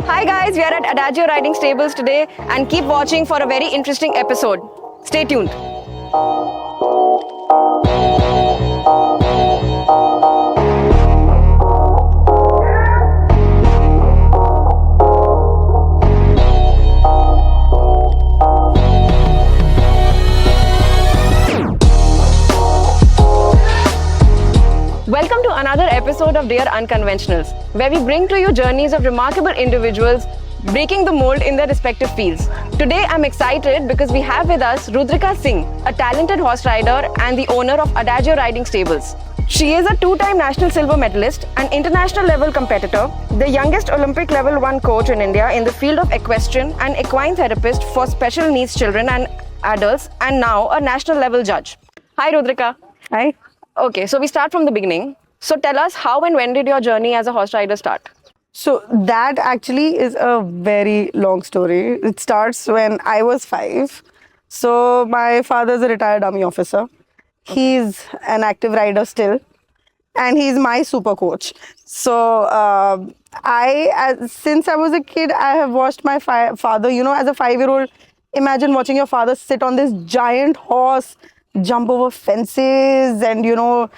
Hi guys, we are at Adagio riding stables today and keep watching for a very interesting episode. Stay tuned. Welcome to another episode of DearUnconventionals, where we bring to you journeys of remarkable individuals breaking the mold in their respective fields. Today I'm excited because we have with us Rudrika Singh, a talented horse rider and the owner of Adagio riding stables. She is a two-time national silver medalist, an international level competitor, the youngest Olympic level 1 coach in India in the field of equestrian and equine therapist for special needs children and adults, and now a national level judge. Hi Rudrika. Hi. Okay, so we start from the beginning. So tell us, how and when did your journey as a horse rider start? So that actually is a very long story. It starts when I was 5. So my father's a retired army officer. He's an active rider still, and he's my super coach. So since I was a kid, I have watched my father, as a 5-year-old, imagine watching your father sit on this giant horse, jump over fences and,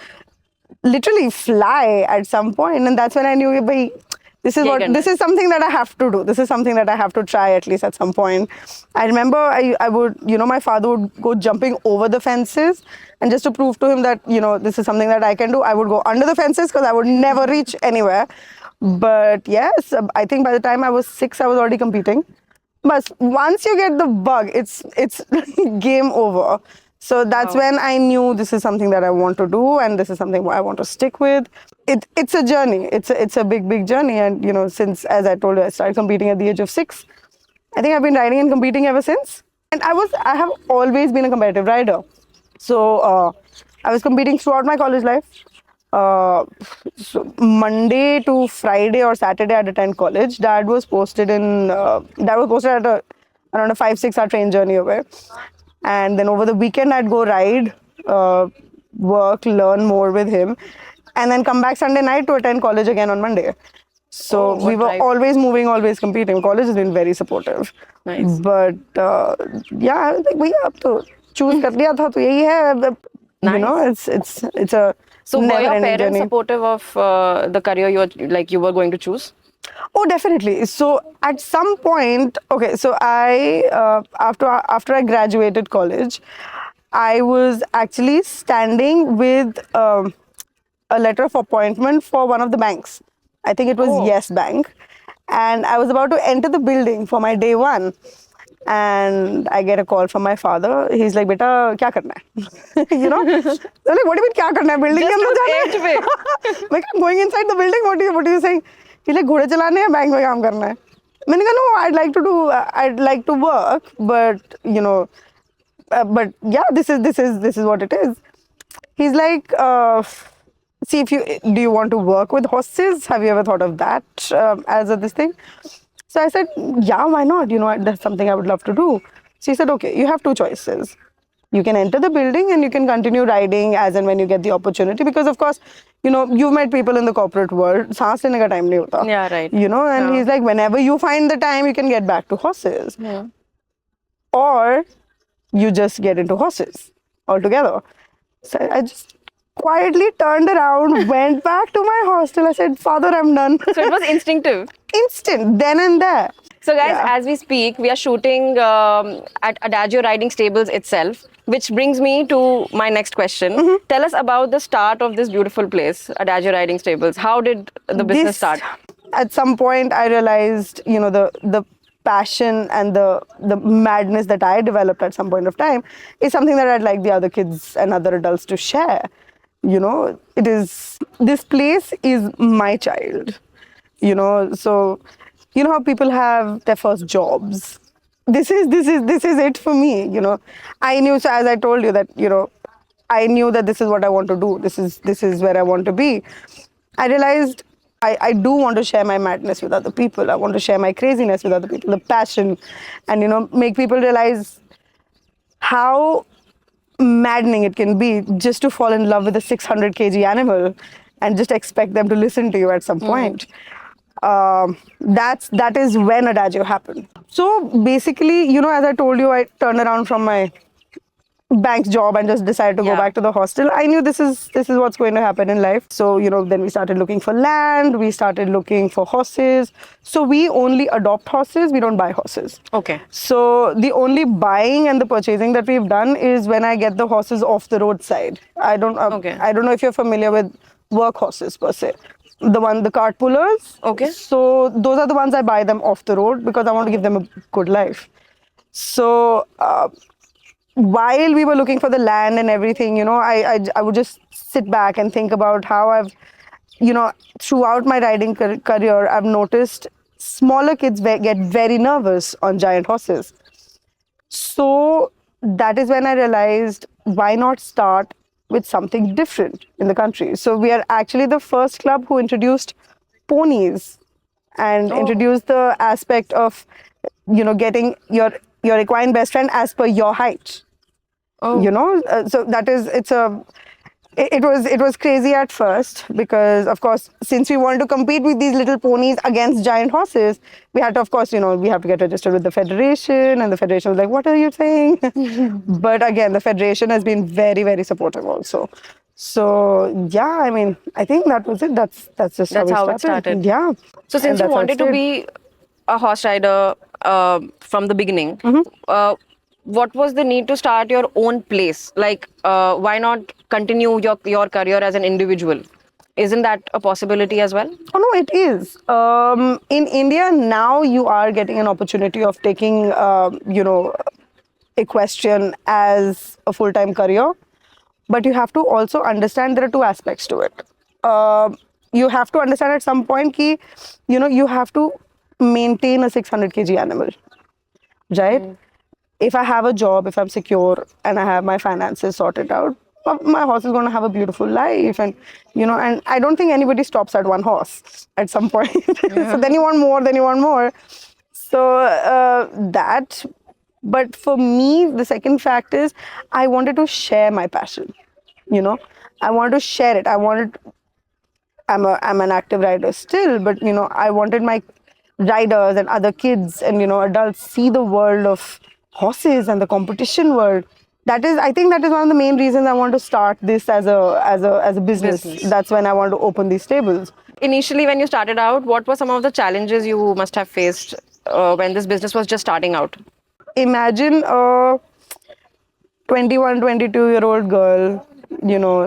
literally fly at some point. And that's when I knew, this is something that I have to do. This is something that I have to try at least at some point. I remember I would, my father would go jumping over the fences, and just to prove to him that, this is something that I can do, I would go under the fences because I would never reach anywhere. But yes, I think by the time I was 6, I was already competing. But once you get the bug, it's game over. So that's when I knew this is something that I want to do, and this is something I want to stick with. It's a journey. It's a big journey. And, since, as I told you, I started competing at the age of 6. I think I've been riding and competing ever since. And I have always been a competitive rider. So I was competing throughout my college life. So Monday to Friday or Saturday I'd attend college. Dad was posted at around a 5-6 hour train journey away. And then over the weekend, I'd go ride, work, learn more with him, and then come back Sunday night to attend college again on Monday. So we were always moving, always competing. College has been very supportive. Nice. But yeah, I was like, we have to choose kar liya tha, to yahi hai. It's a So were your never-ending parents journey. supportive of the career you were going to choose? Oh, definitely. So at some point, okay, so after I graduated college, I was actually standing with a letter of appointment for one of the banks. I think it was Yes Bank. And I was about to enter the building for my day 1. And I get a call from my father. He's like, "Beta, kya karna hai?" I'm like, "What do you mean, kya karna hai? Building ke andar jana hai?" Like, I'm going inside the building. What are you saying? He's like, "घोड़े चलाने हैं, bank में काम करना है." मैंने कहा, "No, I'd like to work, but but yeah, this is what it is." He's like, "See, do you want to work with horses? Have you ever thought of that as this thing?" So I said, "Yeah, why not? That's something I would love to do." So he said, "Okay, you have 2 choices. You can enter the building and you can continue riding as and when you get the opportunity, because of course, you've met people in the corporate world. Saans lene ka time nahi hota. Yeah, right. And he's like, whenever you find the time, you can get back to horses. Yeah. Or you just get into horses altogether." So I just quietly turned around, went back to my hostel. I said, "Father, I'm done." So it was instinctive. Instant, then and there. So guys, as we speak, we are shooting at Adagio riding stables itself, which brings me to my next question. Tell us about the start of this beautiful place, Adagio riding stables. How did the business start? At some point, I realized, the passion and the madness that I developed at some point of time is something that I'd like the other kids and other adults to share. This place is my child. So how people have their first jobs. This is it for me. I knew, so as I told you that, I knew that this is what I want to do. This is where I want to be. I realized I do want to share my madness with other people. I want to share my craziness with other people, the passion, and make people realize how maddening it can be just to fall in love with a 600 kg animal and just expect them to listen to you at some point. That is when Adagio happened. So basically, as I told you, I turned around from my bank's job and just decided to go Yeah. back to the hostel. I knew this is what's going to happen in life. So then we started looking for land. We started looking for horses. So we only adopt horses. We don't buy horses. Okay. So the only buying and the purchasing that we've done is when I get the horses off the roadside. Okay. I don't know if you're familiar with work horses per se. The cart pullers. Okay. So those are the ones I buy them off the road because I want to give them a good life. So while we were looking for the land and everything, I would just sit back and think about how I've, throughout my riding career, I've noticed smaller kids get very nervous on giant horses. So that is when I realized, why not start with something different in the country? So we are actually the first club who introduced ponies and introduced the aspect of, getting your equine best friend as per your height. So that is it was crazy at first because, of course, since we wanted to compete with these little ponies against giant horses, we had to, of course, we have to get registered with the federation, and the federation was like, what are you saying? But again, the federation has been very, very supportive also. So yeah, I mean, I think that was it. That's just That's how how it started. Yeah. So And since you that's how it wanted to stayed. be a horse rider from the beginning, what was the need to start your own place? Like, why not continue your career as an individual? Isn't that a possibility as well? Oh no, it is. In India now, you are getting an opportunity of taking, equestrian as a full-time career, but you have to also understand there are two aspects to it. You have to understand at some point ki, you have to maintain a 600 kg animal, right? If I have a job, if I'm secure and I have my finances sorted out, my horse is going to have a beautiful life. And, and I don't think anybody stops at one horse at some point. So then you want more, then you want more. So but for me, the second fact is I wanted to share my passion. I wanted to share it. I'm an active rider still, but I wanted my riders and other kids and adults see the world of horses and the competition world. I think that is one of the main reasons I want to start this as a business. That's when I want to open these stables. Initially, when you started out, what were some of the challenges you must have faced when this business was just starting out? Imagine a 21, 22-year-old girl,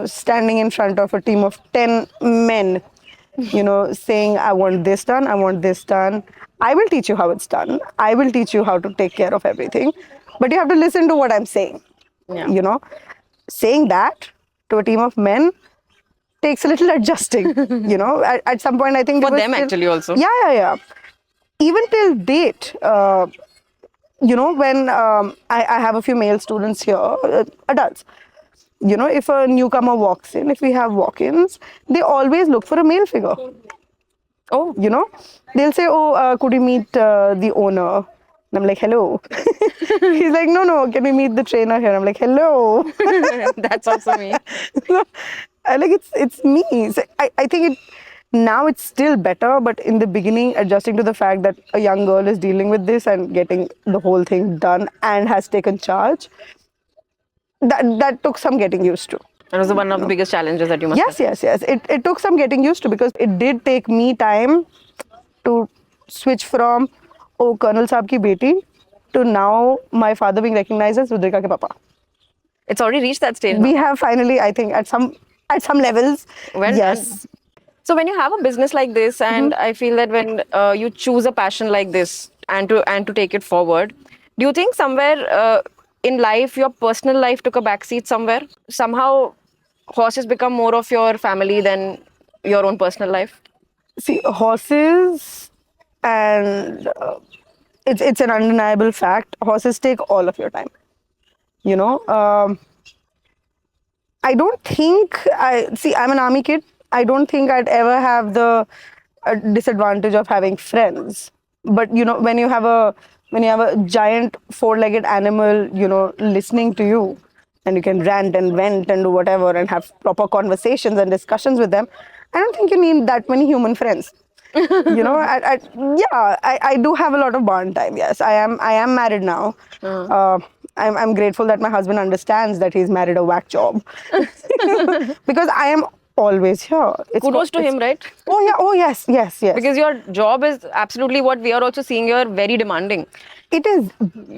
standing in front of a team of 10 men, saying, I want this done, I want this done. I will teach you how it's done. I will teach you how to take care of everything. But you have to listen to what I'm saying. Yeah. Saying that to a team of men takes a little adjusting. At some point, I think For them actually also. Yeah. Even till date, when I have a few male students here, adults, if a newcomer walks in, if we have walk-ins, they always look for a male figure. Oh. They'll say, could you meet the owner? And I'm like, hello. He's like, no, can we meet the trainer here? I'm like, hello. That's also me. I like, it's me. So I think now it's still better, but in the beginning, adjusting to the fact that a young girl is dealing with this and getting the whole thing done and has taken charge, that took some getting used to. That was one of the biggest challenges that you must have. Yes. It took some getting used to because it did take me time to switch from, Colonel Saab ki beti, to now my father being recognized as Rudrika ke papa. It's already reached that stage We now. have finally, I think, at some levels. Well yes. done. So when you have a business like this, and I feel that when you choose a passion like this and to take it forward, do you think somewhere in life your personal life took a backseat somewhere? Somehow horses become more of your family than your own personal life? See, horses, and it's an undeniable fact. Horses take all of your time. I don't think I'm an army kid. I don't think I'd ever have the disadvantage of having friends. But when you have a giant four-legged animal, listening to you, and you can rant and vent and do whatever and have proper conversations and discussions with them, I don't think you need that many human friends. I do have a lot of barn time. Yes, I am married now. I'm grateful that my husband understands that he's married a whack job because I am always here. Kudos to him, right? Oh yeah. Oh yes. Yes. Yes. Because your job is absolutely what we are also seeing here, very demanding. It is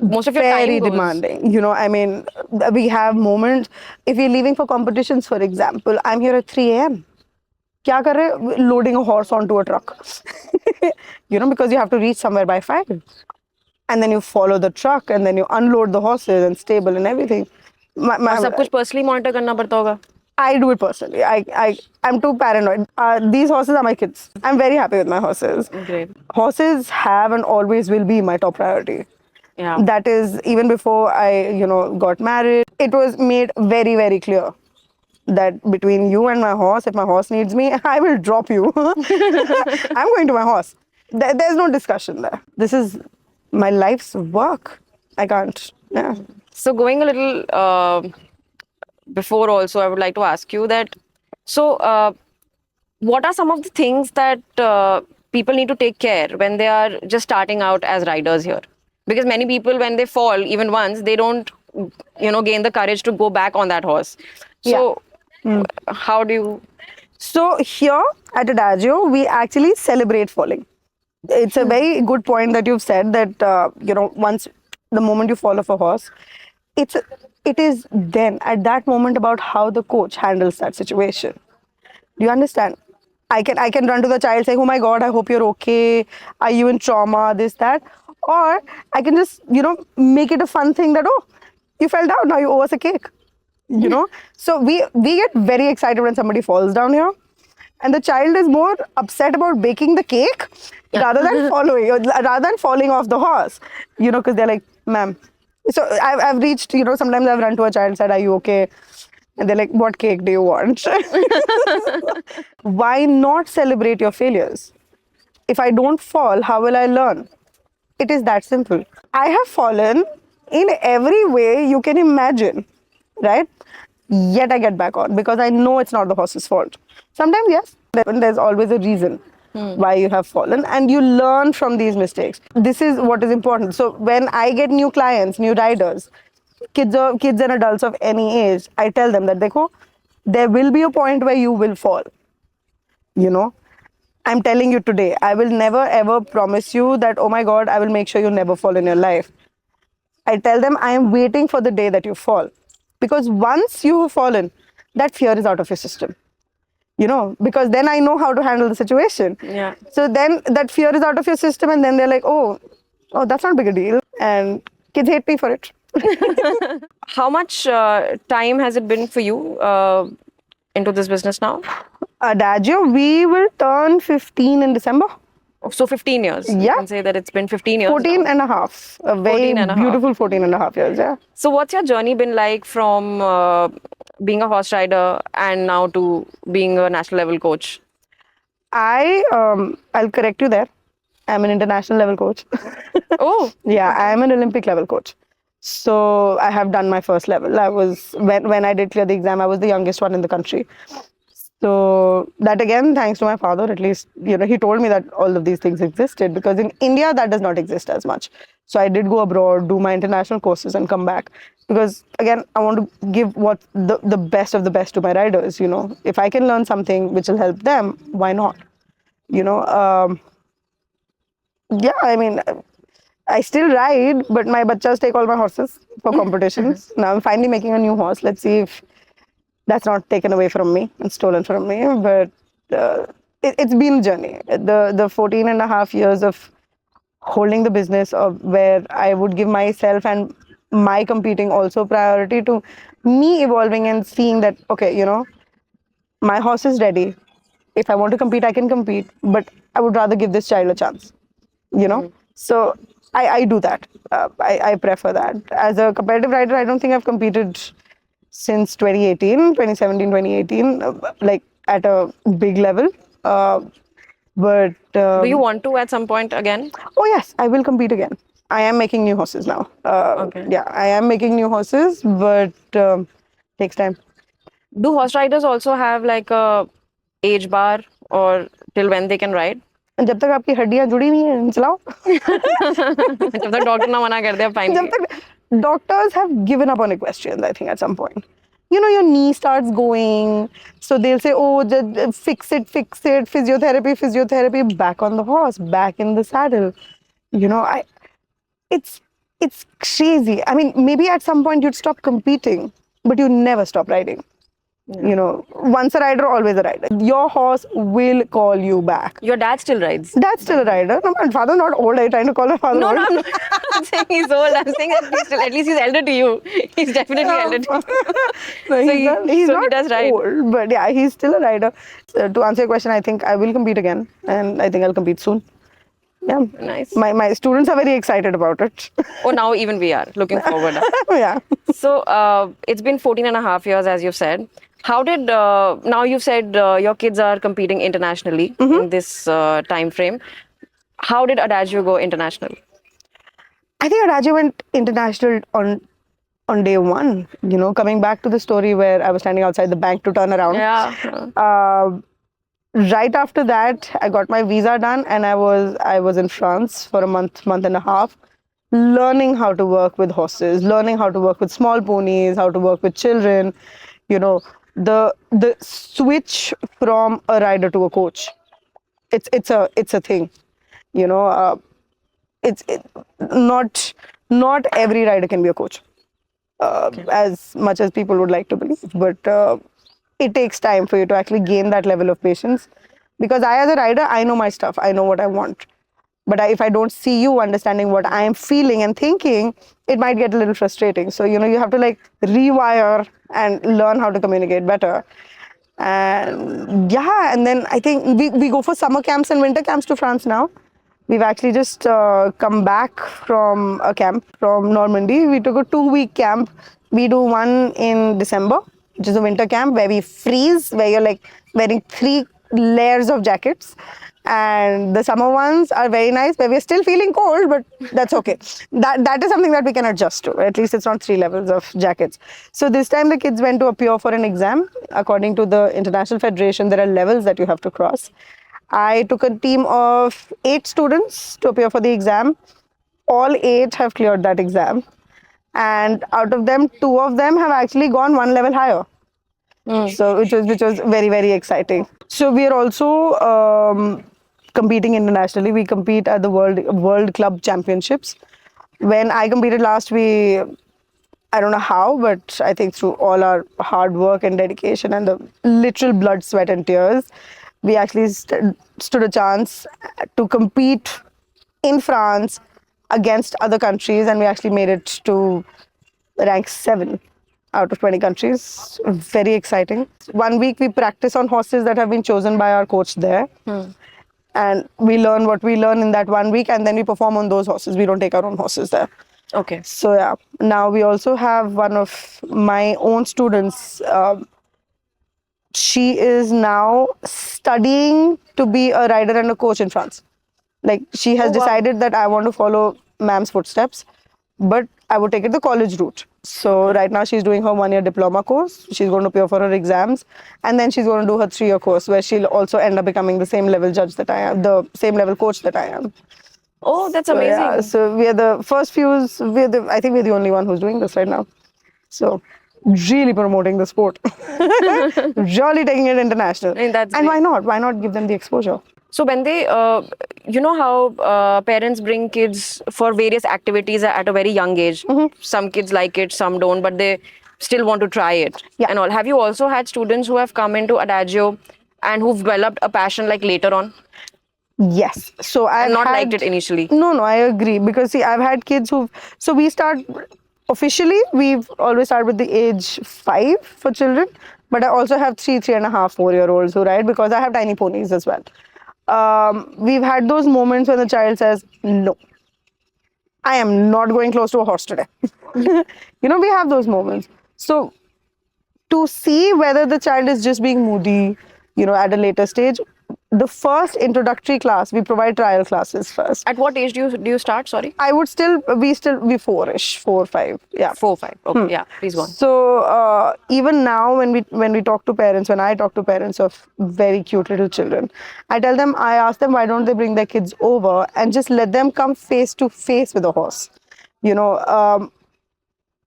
Most of your very time goes. demanding. I mean, we have moments. If you're leaving for competitions, for example, I'm here at 3 a.m. क्या कर रहे? Loading a horse onto a truck. Because you have to reach somewhere by 5. And then you follow the truck and then you unload the horses and stable and everything. और सब कुछ personally monitor करना पड़ता होगा. I do it personally. I'm too paranoid. These horses are my kids. I'm very happy with my horses. Great. Horses have and always will be my top priority. Yeah. That is even before I, got married. It was made very, very clear that between you and my horse, if my horse needs me, I will drop you. I'm going to my horse. There's no discussion there. This is my life's work. I can't. Yeah. So going a little before also, I would like to ask you that, what are some of the things that people need to take care when they are just starting out as riders here? Because many people, when they fall even once, they don't, gain the courage to go back on that horse. So how do you? So here at Adagio, we actually celebrate falling. It's a very good point that you've said that, once the moment you fall off a horse, it is then at that moment about how the coach handles that situation. Do you understand? I can run to the child saying, "Oh my God, I hope you're okay. Are you in trauma? This, that." Or I can just, make it a fun thing that, oh, you fell down, now you owe us a cake. So we get very excited when somebody falls down here. And the child is more upset about baking the cake rather than falling off the horse. Because they're like, ma'am. So I've reached, sometimes I've run to a child and said, "Are you okay?" And they're like, "What cake do you want?" Why not celebrate your failures? If I don't fall, how will I learn? It is that simple. I have fallen in every way you can imagine, right? Yet I get back on because I know it's not the horse's fault. Sometimes, yes, there's always a reason why you have fallen and you learn from these mistakes. This is what is important. So when I get new clients, new riders, kids and adults of any age, I tell them that, dekho, there will be a point where you will fall. I'm telling you today, I will never ever promise you that, oh my God, I will make sure you never fall in your life. I tell them I am waiting for the day that you fall. Because once you have fallen, that fear is out of your system. Because then I know how to handle the situation. Yeah. So then that fear is out of your system and then they're like, oh, that's not a big a deal. And kids hate me for it. How much time has it been for you into this business now? Adagio, we will turn 15 in December. So 15 years. Yeah. You can say that it's been 15 years 14 now. and a half. A very 14 and a half. beautiful 14 and a half years, yeah. So what's your journey been like from being a horse rider and now to being a national level coach? I'll correct you there. I'm an international level coach. Oh. Yeah, I am an Olympic level coach. So I have done my first level. I was when I did clear the exam, I was the youngest one in the country. So that again, thanks to my father, at least, he told me that all of these things existed because in India that does not exist as much. So I did go abroad, do my international courses and come back because again, I want to give what the best of the best to my riders, If I can learn something which will help them, why not? Yeah, I mean, I still ride, but my bachas take all my horses for competitions. Now I'm finally making a new horse. Let's see if that's not taken away from me and stolen from me. But it's been a journey. The 14 and a half years of holding the business of where I would give myself and my competing also priority to me evolving and seeing that, okay, my horse is ready. If I want to compete, I can compete. But I would rather give this child a chance, So I do that. I prefer that. As a competitive rider, I don't think I've competed since 2017, 2018, like at a big level. But do you want to at some point again? Oh yes, I will compete again. I am making new horses now. Okay. Yeah, I am making new horses, but takes time. Do horse riders also have like a age bar or till when they can ride? जब तक आपकी हड्डियां जुड़ी नहीं है चलाओ. जब तक डॉक्टर ना मना कर दे फाइन. जब तक doctors have given up on equestrians, I think at some point. You know, your knee starts going, so they'll say, "Oh, just fix it, physiotherapy, back on the horse, back in the saddle." You know, it's it's crazy. I mean, maybe at some point you'd stop competing, but you never stop riding. You know, once a rider, always a rider. Your horse will call you back. Your dad still rides? Dad's still a rider. No, my father's not old. Are you trying to call my father No, old? no, I'm not saying he's old. I'm saying that he's still, at least he's elder to you. He's definitely elder to you. No, So he's he not does ride. old, but yeah, he's still a rider. To answer your question, I think I will compete again, and I think I'll compete soon. Yeah. Nice. My students are very excited about it. Oh, now even we are looking forward. Yeah. So it's been 14 and a half years, as you've said. How did, now you've said your kids are competing internationally in this time frame. How did Adagio go international? I think Adagio went international on day one. You know, coming back to the story where I was standing outside the bank to turn around. Yeah. Right after that, I got my visa done, and I was in France for a month and a half, learning how to work with horses, learning how to work with small ponies, how to work with children. You know, the switch from a rider to a coach. It's a thing. You know, not every rider can be a coach, as much as people would like to believe, but it takes time for you to actually gain that level of patience, because I, as a rider, I know my stuff, I know what I want, but if I don't see you understanding what I am feeling and thinking, it might get a little frustrating. So you know, you have to like rewire and learn how to communicate better. And yeah, and then I think we go for summer camps and winter camps to France now. We've actually just come back from a camp from Normandy. We took a 2-week camp. We do one in December, which is a winter camp where we freeze, where you're like wearing 3 layers of jackets. And the summer ones are very nice, where we're still feeling cold, but that's okay. That is something that we can adjust to. At least it's not 3 levels of jackets. So this time the kids went to appear for an exam. According to the International Federation, there are levels that you have to cross. I took a team of 8 students to appear for the exam. All 8 have cleared that exam. And out of them, 2 of them have actually gone 1 level higher. So which was very, very exciting. So we are also competing internationally. We compete at the World Club Championships. When I competed last, I don't know how, but I think through all our hard work and dedication and the literal blood, sweat and tears, we actually stood a chance to compete in France against other countries, and we actually made it to rank 7 out of 20 countries. Very exciting. 1 week we practice on horses that have been chosen by our coach there. And we learn what we learn in that 1 week, and then we perform on those horses. We don't take our own horses there. Okay. So yeah, now we also have one of my own students. She is now studying to be a rider and a coach in France. Like, she has decided that I want to follow ma'am's footsteps, but I would take it the college route. So right now she's doing her 1-year diploma course. She's going to appear for her exams, and then she's going to do her 3-year course, where she'll also end up becoming the same level judge that I am, the same level coach that I am. Oh, that's So, amazing. yeah, so we are the first fews. I think we're the only one who's doing this right now. So really promoting the sport. Really taking it international. And that's and great. why not? Why not give them the exposure? So when they, you know how parents bring kids for various activities at a very young age. Some kids like it, some don't, but they still want to try it and all. Have you also had students who have come into Adagio and who've developed a passion like later on? Yes. So I've not liked it initially. No, I agree, because see, I've had kids who. So we start officially. We've always started with the age 5 for children, but I also have 3.5, 4-year-olds who ride, because I have tiny ponies as well. We've had those moments when the child says, "No, I am not going close to a horse today." You know, we have those moments. So to see whether the child is just being moody, you know, at a later stage, the first introductory class, we provide trial classes first. At what age do you start? Sorry. I would still be four-ish, 4, 5, yeah. 4, 5. Okay. Yeah. Please go on. So even now, when we talk to parents, when I talk to parents of very cute little children, I ask them why don't they bring their kids over and just let them come face to face with a horse. You know,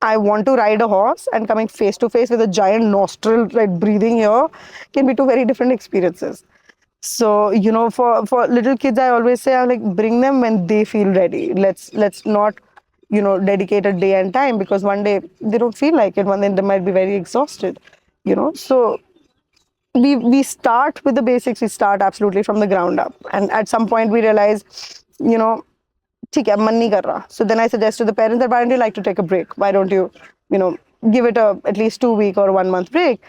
I want to ride a horse, and coming face to face with a giant nostril, like breathing here, can be two very different experiences. So, you know, for little kids, I always say, I like, bring them when they feel ready. Let's not, you know, dedicate a day and time, because one day they don't feel like it. One day they might be very exhausted, you know. So we start with the basics. We start absolutely from the ground up, and at some point we realize, you know, ठीक है, मन नहीं कर रहा. So then I suggest to the parents that why don't you like to take a break? Why don't you, you know, give it at least 2 week or 1 month break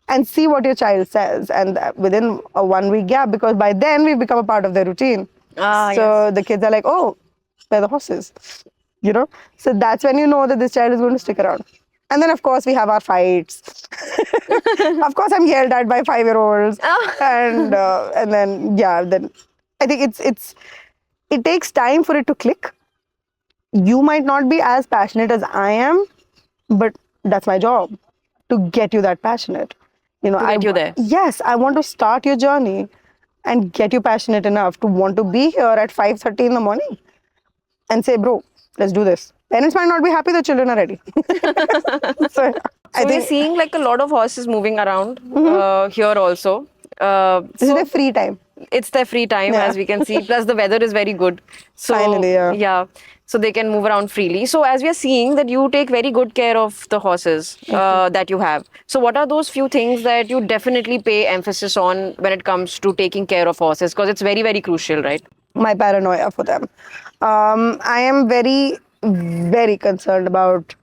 and see what your child says. And within a 1 week gap, because by then we've become a part of their routine. So the kids are like, oh, where are the horses? You know? So that's when you know that this child is going to stick around. And then, of course, we have our fights. Of course, I'm yelled at by 5-year-olds. And then I think it takes time for it to click. You might not be as passionate as I am, but that's my job, to get you that passionate. You know, To get you there. Yes, I want to start your journey and get you passionate enough to want to be here at 5:30 in the morning and say, bro, let's do this. Parents might not be happy, the children are ready. So I So we're think seeing like a lot of horses moving around here also. this is their free time. It's their free time, Yeah. as we can see. Plus, the weather is very good. So, Finally, yeah. So they can move around freely. So, as we are seeing that you take very good care of the horses that you have. So, what are those few things that you definitely pay emphasis on when it comes to taking care of horses? Because it's very, very crucial, right? My paranoia for them. I am very, very concerned about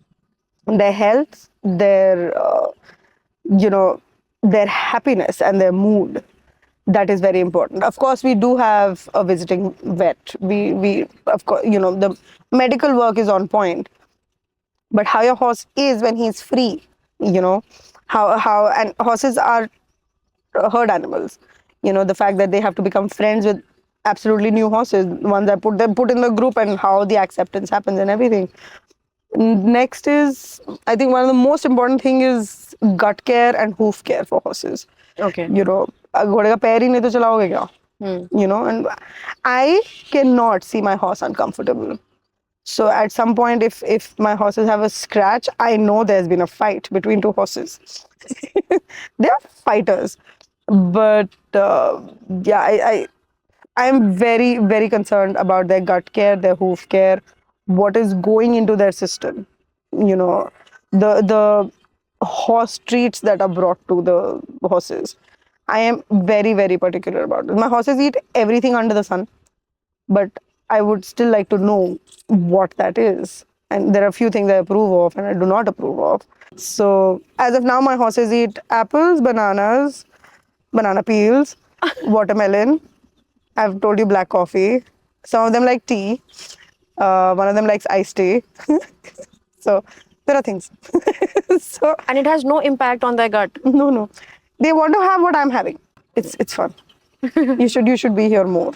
their health, their happiness and their mood. That is very important. Of course, we do have a visiting vet. We of course, you know, the medical work is on point. But how your horse is when he's free, you know, and horses are herd animals. You know, the fact that they have to become friends with absolutely new horses, ones that put in the group, and how the acceptance happens and everything. Next is, I think one of the most important thing is gut care and hoof care for horses. Okay. You know, घोड़े का पैर ही नहीं तो चलाओगे क्या? You know, and I cannot see my horse uncomfortable. So at some point, if my horses have a scratch, I know there's been a fight between two horses. They are fighters, but I'm very, very concerned about their gut care, their hoof care, what is going into their system. You know, the horse treats that are brought to the horses. I am very, very particular about it. My horses eat everything under the sun, but I would still like to know what that is. And there are a few things I approve of and I do not approve of. So as of now, my horses eat apples, bananas, banana peels, watermelon. I've told you black coffee. Some of them like tea. One of them likes iced tea. So there are things. So And it has no impact on their gut. no. They want to have what I'm having. It's fun. You should be here more.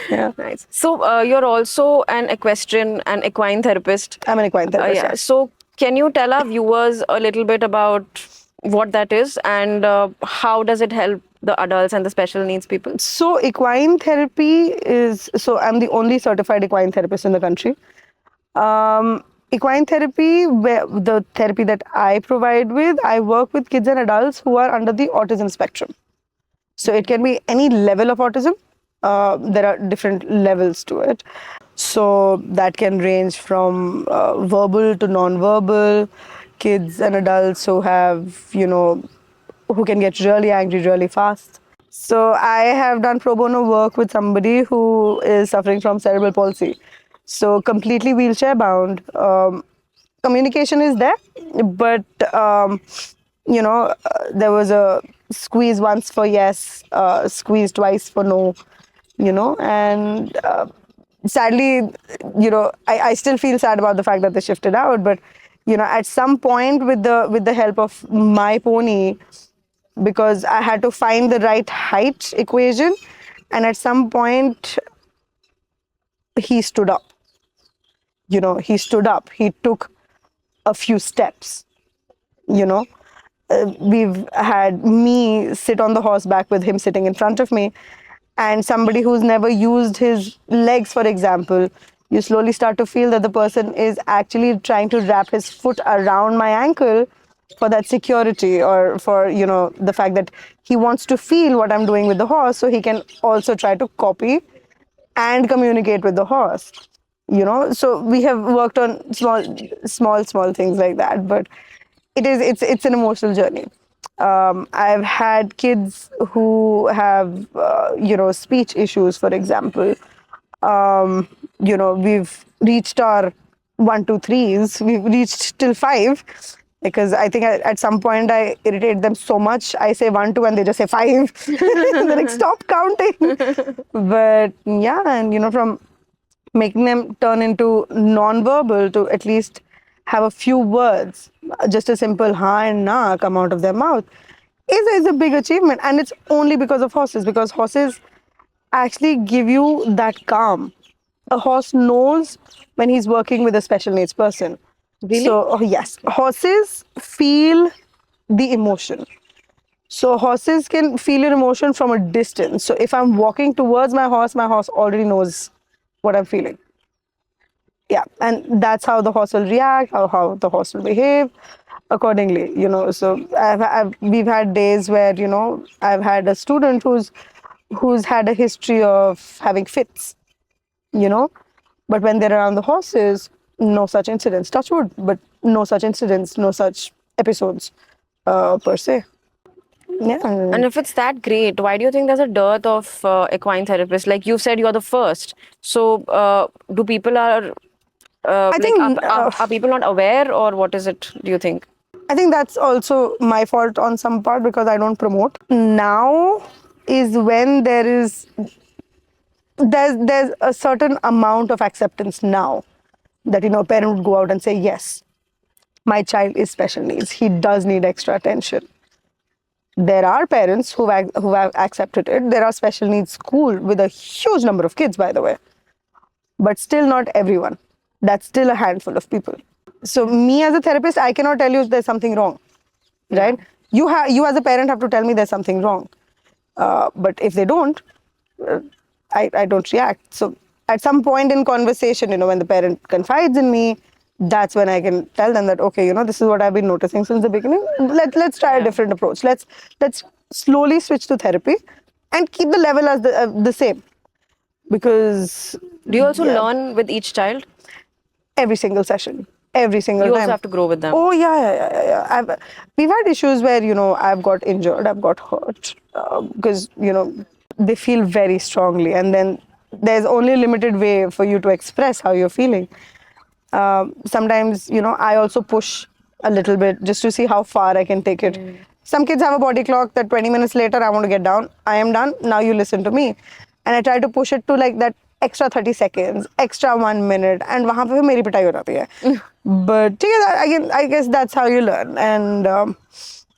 Yeah. Nice. So you're also an equestrian and equine therapist. I'm an equine therapist. Yeah. Yes. So can you tell our viewers a little bit about what that is and how does it help the adults and the special needs people? So equine therapy I'm the only certified equine therapist in the country. Equine therapy, the therapy that I provide with, I work with kids and adults who are under the autism spectrum. So it can be any level of autism. There are different levels to it. So that can range from verbal to non-verbal, kids and adults who have, who can get really angry really fast. So I have done pro bono work with somebody who is suffering from cerebral palsy. So completely wheelchair bound. Communication is there, but there was a squeeze once for yes, squeeze twice for no, and sadly, I still feel sad about the fact that they shifted out, but at some point with the help of my pony, because I had to find the right height equation. And at some point, he stood up. He stood up. He took a few steps. You know, we've had me sit on the horseback with him sitting in front of me, and somebody who's never used his legs, for example, you slowly start to feel that the person is actually trying to wrap his foot around my ankle for that security, or for the fact that he wants to feel what I'm doing with the horse, so he can also try to copy and communicate with the horse. So we have worked on small things like that, but it's an emotional journey. I've had kids who have speech issues, for example. We've reached our 1, 2, 3s. We've reached till 5, because I think at some point I irritate them so much. I say 1, 2, and they just say 5. They're like, stop counting. But yeah, and from making them turn into non-verbal to at least have a few words, just a simple ha and na come out of their mouth, is a big achievement. And it's only because of horses, because horses actually give you that calm. A horse knows when he's working with a special needs person. Really? So, yes, horses feel the emotion. So horses can feel your emotion from a distance. So if I'm walking towards my horse already knows what I'm feeling. Yeah, and that's how the horse will react, how the horse will behave accordingly. So we've had days where I've had a student who's had a history of having fits, but when they're around the horses, no such incidents. Touch wood, but no such incidents, no such episodes per se. Yeah. And if it's that great, why do you think there's a dearth of equine therapists? Like you said, you're the first. So do people I think are people not aware, or what is it, do you think? I think that's also my fault on some part, because I don't promote. Now is when there's a certain amount of acceptance now, that a parent would go out and say, yes, my child is special needs. He does need extra attention. There are parents who have accepted it. There are special needs school with a huge number of kids, by the way, but still not everyone. That's still a handful of people. So me as a therapist, I cannot tell you if there's something wrong, right? You as a parent have to tell me there's something wrong. But if they don't, I don't react. So at some point in conversation, when the parent confides in me, that's when I can tell them that, okay, this is what I've been noticing since the beginning. Let's try a different approach. Let's slowly switch to therapy and keep the level as the same. Because do you also learn with each child? Every single session, every single time. You also have to grow with them. Oh yeah. We've had issues where I've got injured, I've got hurt, because they feel very strongly, and then there's only a limited way for you to express how you're feeling. Sometimes I also push a little bit just to see how far I can take it. Some kids have a body clock that 20 minutes later I want to get down. I am done. Now you listen to me, and I try to push it to like that extra 30 seconds, extra 1 minute, and wahan pe meri pitai ho jati hai. But I guess that's how you learn. And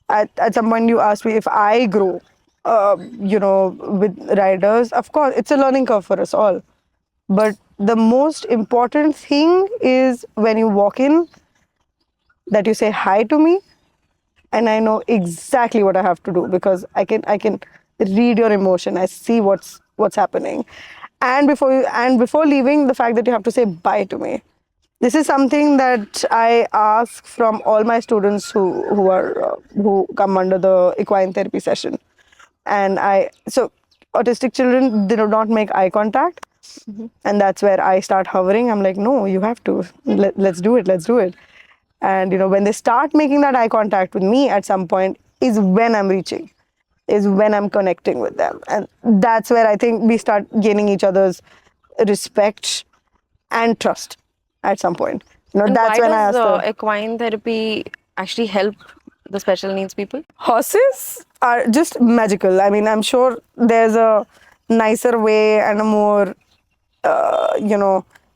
at some point you asked me if I grow, with riders. Of course, it's a learning curve for us all. But the most important thing is when you walk in, that you say hi to me, and I know exactly what I have to do, because I can read your emotion. I see what's happening. And before leaving, the fact that you have to say bye to me. This is something that I ask from all my students who come under the equine therapy session. And so autistic children, they do not make eye contact. And that's where I start hovering. I'm like, no, you have to. Let's do it. And when they start making that eye contact with me at some point is when I'm reaching, is when I'm connecting with them. And that's where I think we start gaining each other's respect and trust at some point. And that's when I ask does equine therapy actually help the special needs people? Horses are just magical. I mean, I'm sure there's a nicer way and a more,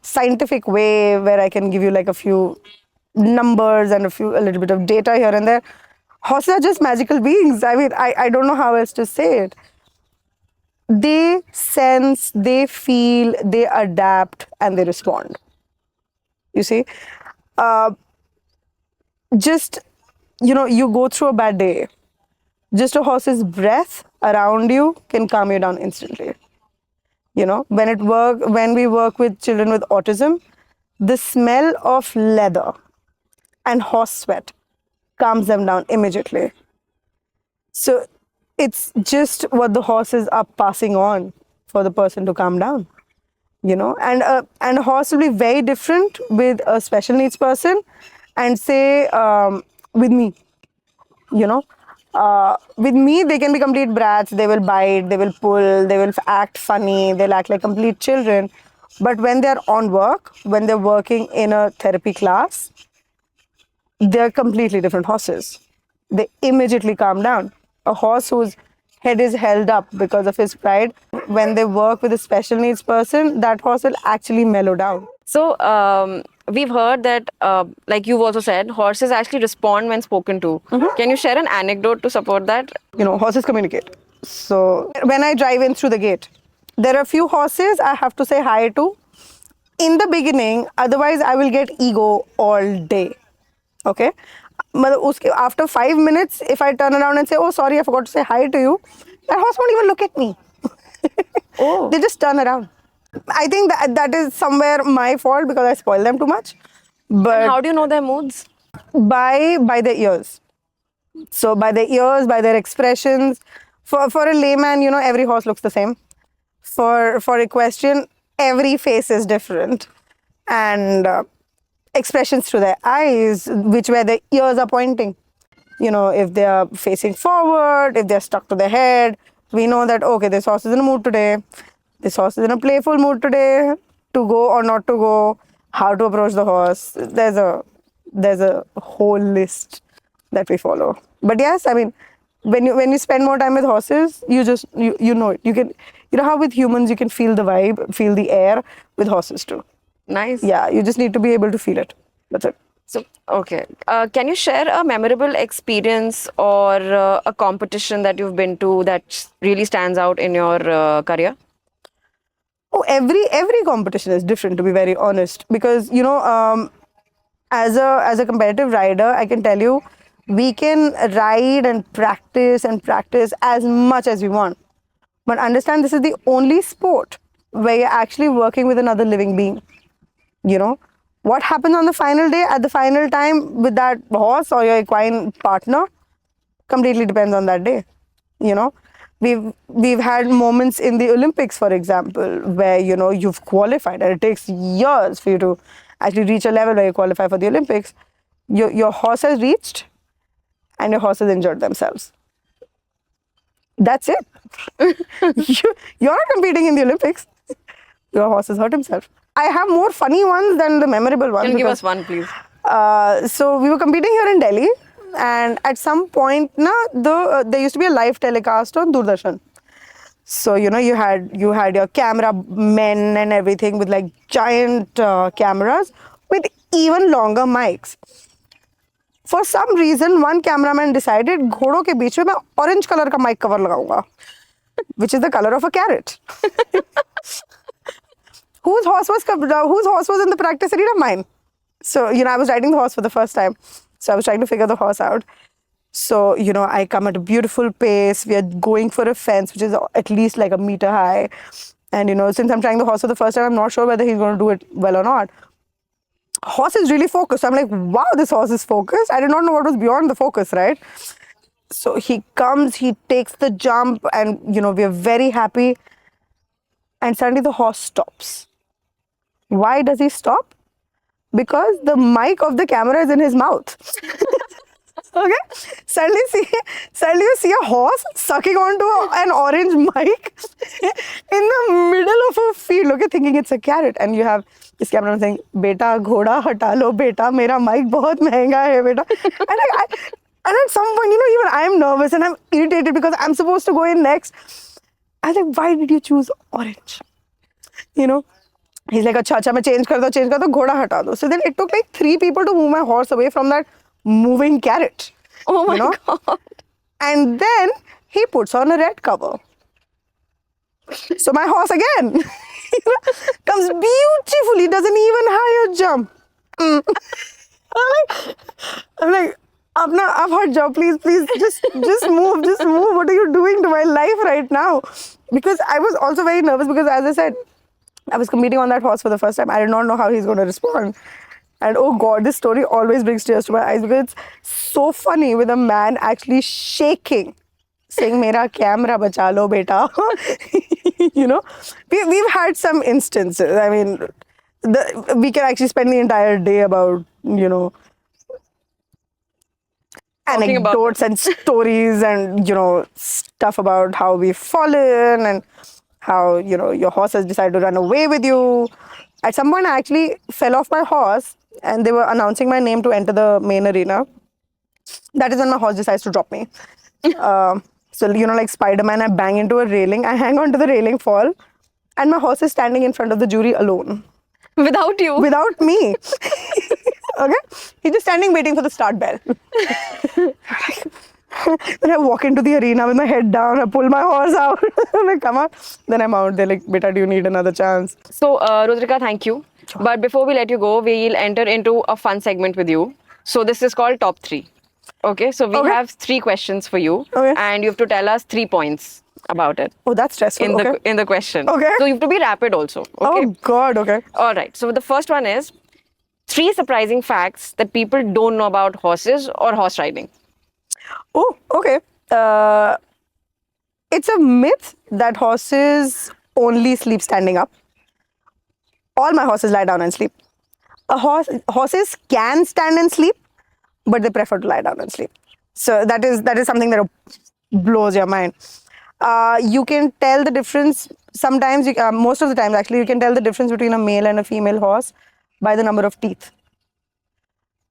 scientific way where I can give you like a few numbers and a little bit of data here and there. Horses are just magical beings. I mean, I don't know how else to say it. They sense, they feel, they adapt, and they respond. You see, uh, just, you go through a bad day. Just a horse's breath around you can calm you down instantly. When we work with children with autism, the smell of leather and horse sweat calms them down immediately. So it's just what the horses are passing on for the person to calm down. And a horse will be very different with a special needs person and say with me. With me they can be complete brats. They will bite, they will pull, they will act funny, they'll act like complete children. But when they're on work, when they're working in a therapy class, they're completely different horses. They immediately calm down. A horse whose head is held up because of his pride, when they work with a special needs person, that horse will actually mellow down. So, we've heard that, like you've also said, horses actually respond when spoken to. Can you share an anecdote to support that? Horses communicate. So when I drive in through the gate, there are a few horses I have to say hi to in the beginning, otherwise I will get ego all day. Okay? After 5 minutes, if I turn around and say, oh, sorry, I forgot to say hi to you, that horse won't even look at me. Oh. They just turn around. I think that is somewhere my fault because I spoil them too much. But And how do you know their moods? by their ears. So by their ears, by their expressions. For a layman, every horse looks the same. For equestrian, every face is different. And expressions through their eyes, which where their ears are pointing. If they are facing forward, if they're stuck to their head, we know that, okay, this horse is in a mood today. This horse is in a playful mood today, to go or not to go, how to approach the horse. There's a whole list that we follow. But yes, I mean, when you spend more time with horses, you know it. You can, how with humans you can feel the vibe, feel the air. With horses too. Nice. Yeah, you just need to be able to feel it. That's it. So, okay. Can you share a memorable experience or a competition that you've been to that really stands out in your career? Oh, every competition is different, to be very honest. Because as a competitive rider, I can tell you, we can ride and practice as much as we want. But understand, this is the only sport where you're actually working with another living being. What happens on the final day, at the final time with that horse or your equine partner, completely depends on that day. We've had moments in the Olympics, for example, where you've qualified and it takes years for you to actually reach a level where you qualify for the Olympics. Your horse has reached and your horse has injured themselves. That's it. You're not competing in the Olympics. Your horse has hurt himself. I have more funny ones than the memorable ones. Can you give us one, please? So we were competing here in Delhi, and at some point, there used to be a live telecast on Doordarshan. So you had your camera men and everything with like giant cameras with even longer mics. For some reason, one cameraman decided घोड़ों के बीच में मैं orange color का mic cover लगाऊंगा, which is the color of a carrot. Whose horse was in the practice arena? Mine. So, I was riding the horse for the first time. So I was trying to figure the horse out. So, I come at a beautiful pace. We are going for a fence, which is at least like a meter high. And, since I'm trying the horse for the first time, I'm not sure whether he's going to do it well or not. Horse is really focused. I'm like, wow, this horse is focused. I did not know what was beyond the focus, right? So he comes, he takes the jump, and, we are very happy. And suddenly the horse stops. Why does he stop? Because the mic of the camera is in his mouth. Okay? Suddenly you see a horse sucking onto an orange mic in the middle of a field, okay, thinking it's a carrot. And you have this cameraman saying, Beta, ghoda, hata lo, beta, mera mic bahut mehenga hai, beta. And at some point, even I'm nervous and I'm irritated because I'm supposed to go in next. I was like, why did you choose orange? He's like, acha, मैं change कर दो, घोड़ा हटा दो. So then it took like 3 people to move my horse away from that moving carrot. Oh my you know. God. And then he puts on a red cover. So my horse again comes beautifully, doesn't even higher jump. I'm like, Apna, I've heard job, please, just move, just move. What are you doing to my life right now? Because I was also very nervous because, as I said, I was competing on that horse for the first time. I did not know how he's going to respond. And oh God, this story always brings tears to my eyes because it's so funny with a man actually shaking, saying, "Mera camera bacha lo, beta." You know, we've had some instances. I mean, we can actually spend the entire day about, Talking about anecdotes and stories and stuff about how we've fallen and how your horse has decided to run away with you. At some point I actually fell off my horse and they were announcing my name to enter the main arena. That is when my horse decides to drop me. So like Spider-Man, I bang into a railing, I hang onto the railing, fall, and my horse is standing in front of the jury alone without you. without me. Okay, he's just standing waiting for the start bell. Then I walk into the arena with my head down. I pull my horse out. I'm like, come on. Then I'm out. They're like, beta, do you need another chance? So, Rudrika, thank you. But before we let you go, we'll enter into a fun segment with you. So, this is called Top 3. Okay, so we have 3 questions for you. Okay. And you have to tell us 3 points about it. Oh, that's stressful. In the question. Okay. So, you have to be rapid also. Okay. Oh, God. Okay. All right. So, the first one is 3 surprising facts that people don't know about horses or horse riding. Oh, okay. It's a myth that horses only sleep standing up. All my horses lie down and sleep. Horses can stand and sleep, but they prefer to lie down and sleep. So that is something that blows your mind. You can tell the difference. Sometimes, most of the time, actually, you can tell the difference between a male and a female horse by the number of teeth.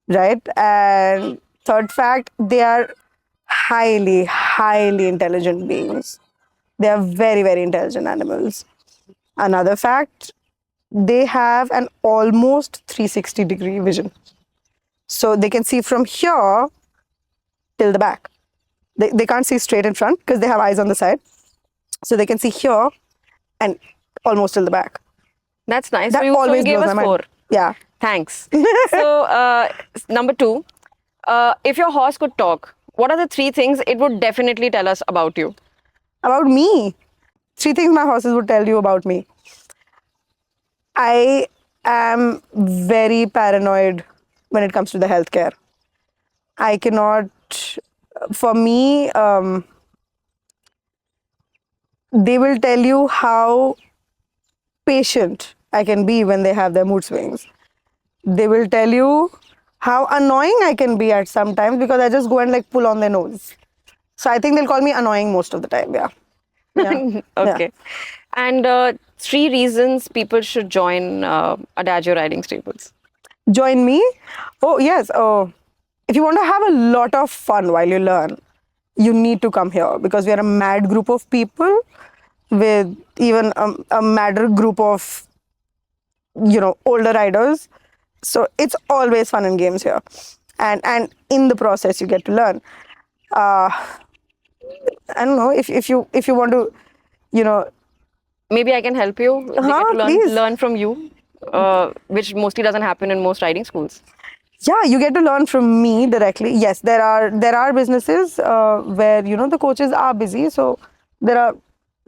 Right? And third fact, they are highly, highly intelligent beings. They are very, very intelligent animals. Another fact, they have an almost 360-degree vision. So they can see from here till the back. They can't see straight in front because they have eyes on the side. So they can see here and almost till the back. That's nice. That so you always gave blows us my 4. mind. Yeah. Thanks. So, number 2, if your horse could talk, what are the 3 things it would definitely tell us about you? About me? 3 things my horses would tell you about me. I am very paranoid when it comes to the healthcare. I cannot, for me, they will tell you how patient I can be when they have their mood swings. They will tell you how annoying I can be at some times because I just go and like pull on their nose. So I think they'll call me annoying most of the time. Yeah. Okay. And 3 reasons people should join Adagio riding stables. Join me? Oh, yes. Oh, if you want to have a lot of fun while you learn, you need to come here because we are a mad group of people with even a madder group of, older riders. So it's always fun and games here. And in the process, you get to learn. I don't know, if you want to, Maybe I can help you. We get to please. learn from you, which mostly doesn't happen in most riding schools. Yeah, you get to learn from me directly. Yes, there are businesses where the coaches are busy, so there are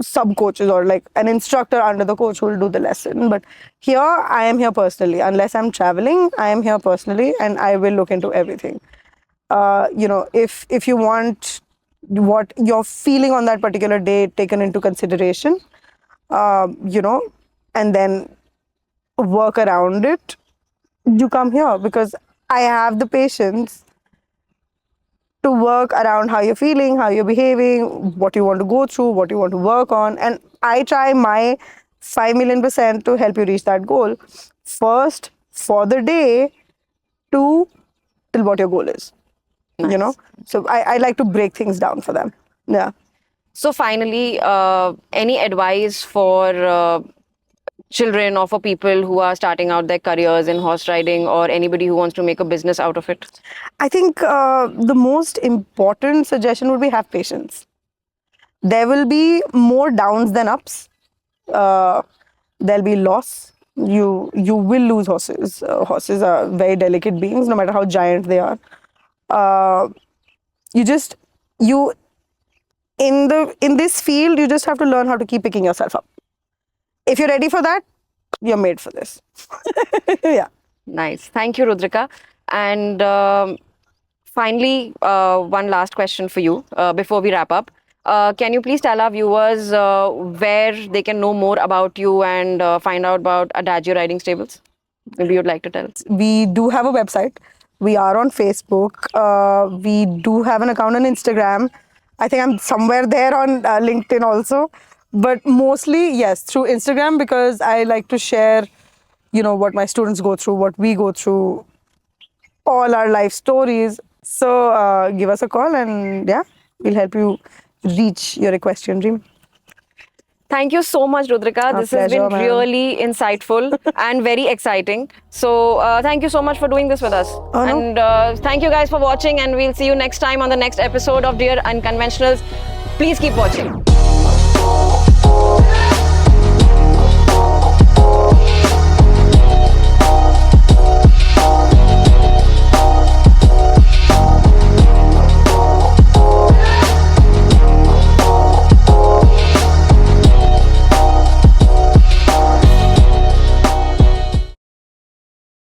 sub coaches or like an instructor under the coach who will do the lesson. But here, I am here personally. Unless I'm traveling, I am here personally, and I will look into everything. If you want what you're feeling on that particular day taken into consideration, and then work around it, you come here because I have the patience to work around how you're feeling, how you're behaving, what you want to go through, what you want to work on. And I try my 5 million% to help you reach that goal. First, for the day, till what your goal is. Nice. So I like to break things down for them. Yeah. So finally, any advice for children or for people who are starting out their careers in horse riding, or anybody who wants to make a business out of it? I think the most important suggestion would be have patience. There will be more downs than ups. There'll be loss. You will lose horses. Horses are very delicate beings, no matter how giant they are. You in this field, you just have to learn how to keep picking yourself up. If you're ready for that, you're made for this. Yeah. Nice. Thank you, Rudrika. And finally, one last question for you before we wrap up. Can you please tell our viewers where they can know more about you and find out about Adagio Riding Stables? Maybe you'd like to tell. We do have a website. We are on Facebook. We do have an account on Instagram. I think I'm somewhere there on LinkedIn also. But mostly, yes, through Instagram, because I like to share, what my students go through, what we go through, all our life stories. So give us a call and yeah, we'll help you reach your equestrian dream. Thank you so much, Rudrika. This has been really insightful and very exciting. So thank you so much for doing this with us. And thank you guys for watching, and we'll see you next time on the next episode of Dear Unconventionals. Please keep watching.